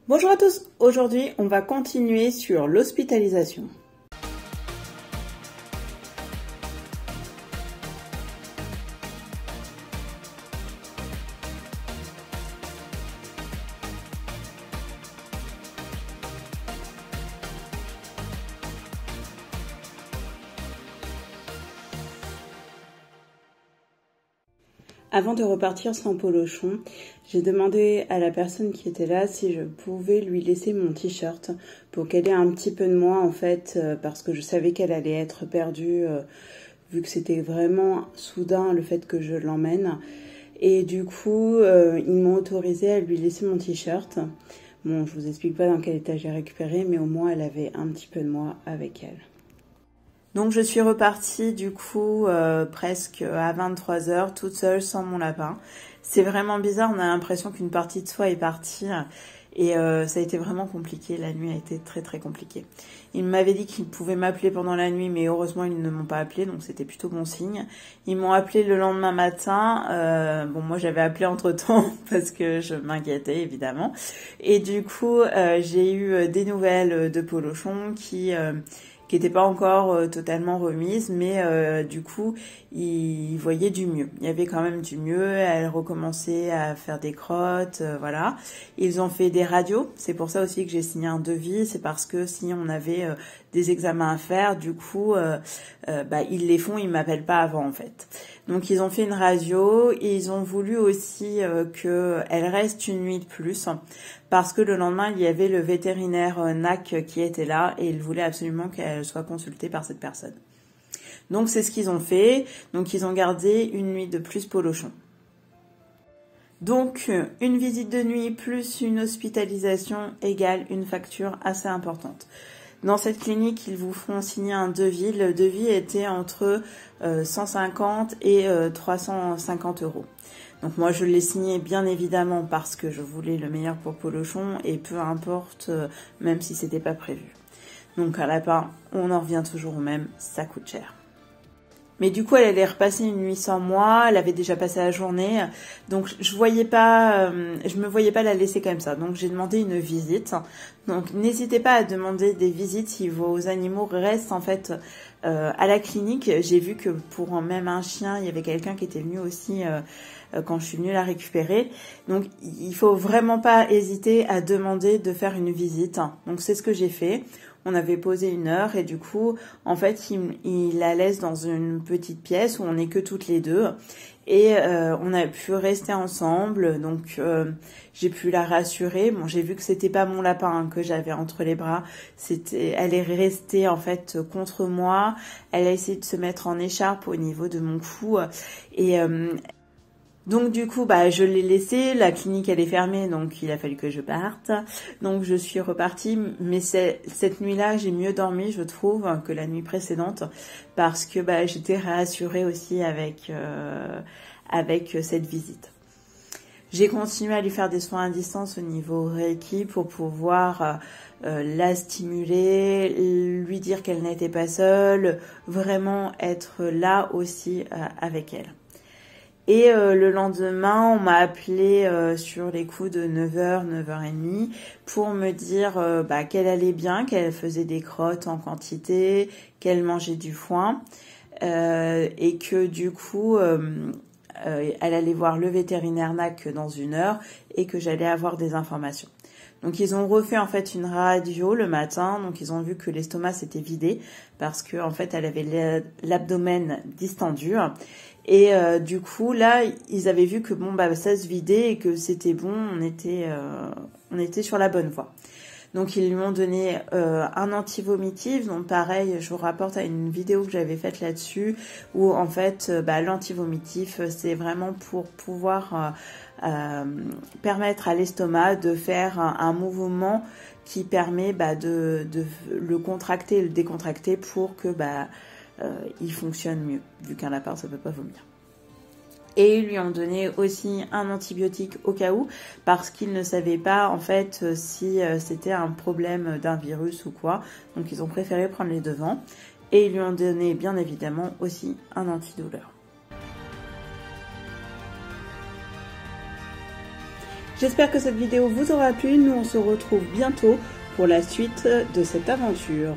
Bonjour à tous, aujourd'hui on va continuer sur l'hospitalisation. Avant de repartir sans polochon, j'ai demandé à la personne qui était là si je pouvais lui laisser mon t-shirt pour qu'elle ait un petit peu de moi en fait, parce que je savais qu'elle allait être perdue vu que c'était vraiment soudain le fait que je l'emmène. Et du coup, ils m'ont autorisé à lui laisser mon t-shirt. Bon, je vous explique pas dans quel état j'ai récupéré, mais au moins elle avait un petit peu de moi avec elle. Donc je suis repartie du coup presque à 23h toute seule sans mon lapin. C'est vraiment bizarre, on a l'impression qu'une partie de soi est partie et ça a été vraiment compliqué, la nuit a été très très compliquée. Ils m'avaient dit qu'ils pouvaient m'appeler pendant la nuit mais heureusement ils ne m'ont pas appelé donc c'était plutôt bon signe. Ils m'ont appelé le lendemain matin, bon moi j'avais appelé entre temps parce que je m'inquiétais évidemment et du coup j'ai eu des nouvelles de Polochon qui n'était pas encore totalement remise, mais du coup, il voyait du mieux. Il y avait quand même du mieux, elle recommençait à faire des crottes, voilà. Ils ont fait des radios, c'est pour ça aussi que j'ai signé un devis, c'est parce que si on avait des examens à faire, du coup, ils les font, ils m'appellent pas avant en fait. Donc ils ont fait une radio et ils ont voulu aussi qu'elle reste une nuit de plus parce que le lendemain il y avait le vétérinaire NAC qui était là et ils voulaient absolument qu'elle soit consultée par cette personne. Donc c'est ce qu'ils ont fait, donc ils ont gardé une nuit de plus Polochon. Donc une visite de nuit plus une hospitalisation égale une facture assez importante. Dans cette clinique, ils vous font signer un devis. Le devis était entre 150 et 350 euros. Donc moi, je l'ai signé bien évidemment parce que je voulais le meilleur pour Polochon et peu importe, même si c'était pas prévu. Donc à la fin, on en revient toujours au même, ça coûte cher. Mais du coup, elle allait repasser une nuit sans moi. Elle avait déjà passé la journée, donc je me voyais pas la laisser comme ça. Donc j'ai demandé une visite. Donc n'hésitez pas à demander des visites si vos animaux restent en fait à la clinique. J'ai vu que pour même un chien, il y avait quelqu'un qui était venu aussi quand je suis venue la récupérer. Donc il faut vraiment pas hésiter à demander de faire une visite. Donc c'est ce que j'ai fait. On avait posé 1 heure et du coup, en fait, il la laisse dans une petite pièce où on n'est que toutes les deux. Et on a pu rester ensemble, donc j'ai pu la rassurer. Bon, j'ai vu que c'était pas mon lapin que j'avais entre les bras. Elle est restée en fait contre moi. Elle a essayé de se mettre en écharpe au niveau de mon cou et donc du coup, je l'ai laissée, la clinique elle est fermée, donc il a fallu que je parte. Donc je suis repartie, mais cette nuit-là, j'ai mieux dormi, je trouve, que la nuit précédente, parce que j'étais rassurée aussi avec cette visite. J'ai continué à lui faire des soins à distance au niveau Reiki pour pouvoir la stimuler, lui dire qu'elle n'était pas seule, vraiment être là aussi avec elle. Et le lendemain, on m'a appelé sur les coups de 9h, 9h30 pour me dire qu'elle allait bien, qu'elle faisait des crottes en quantité, qu'elle mangeait du foin et que du coup, elle allait voir le vétérinaire NAC dans 1 heure et que j'allais avoir des informations. Donc ils ont refait en fait une radio le matin, donc ils ont vu que l'estomac s'était vidé parce que en fait elle avait l'abdomen distendu. Et du coup, là, ils avaient vu que ça se vidait et que c'était bon, on était sur la bonne voie. Donc, ils lui ont donné un antivomitif. Donc, pareil, je vous rapporte à une vidéo que j'avais faite là-dessus où, en fait, l'antivomitif, c'est vraiment pour pouvoir permettre à l'estomac de faire un mouvement qui permet de le contracter et le décontracter pour que il fonctionne mieux, vu qu'un lapin, ça peut pas vomir. Et ils lui ont donné aussi un antibiotique au cas où, parce qu'ils ne savaient pas, en fait, si c'était un problème d'un virus ou quoi. Donc, ils ont préféré prendre les devants. Et ils lui ont donné, bien évidemment, aussi un antidouleur. J'espère que cette vidéo vous aura plu. Nous, on se retrouve bientôt pour la suite de cette aventure.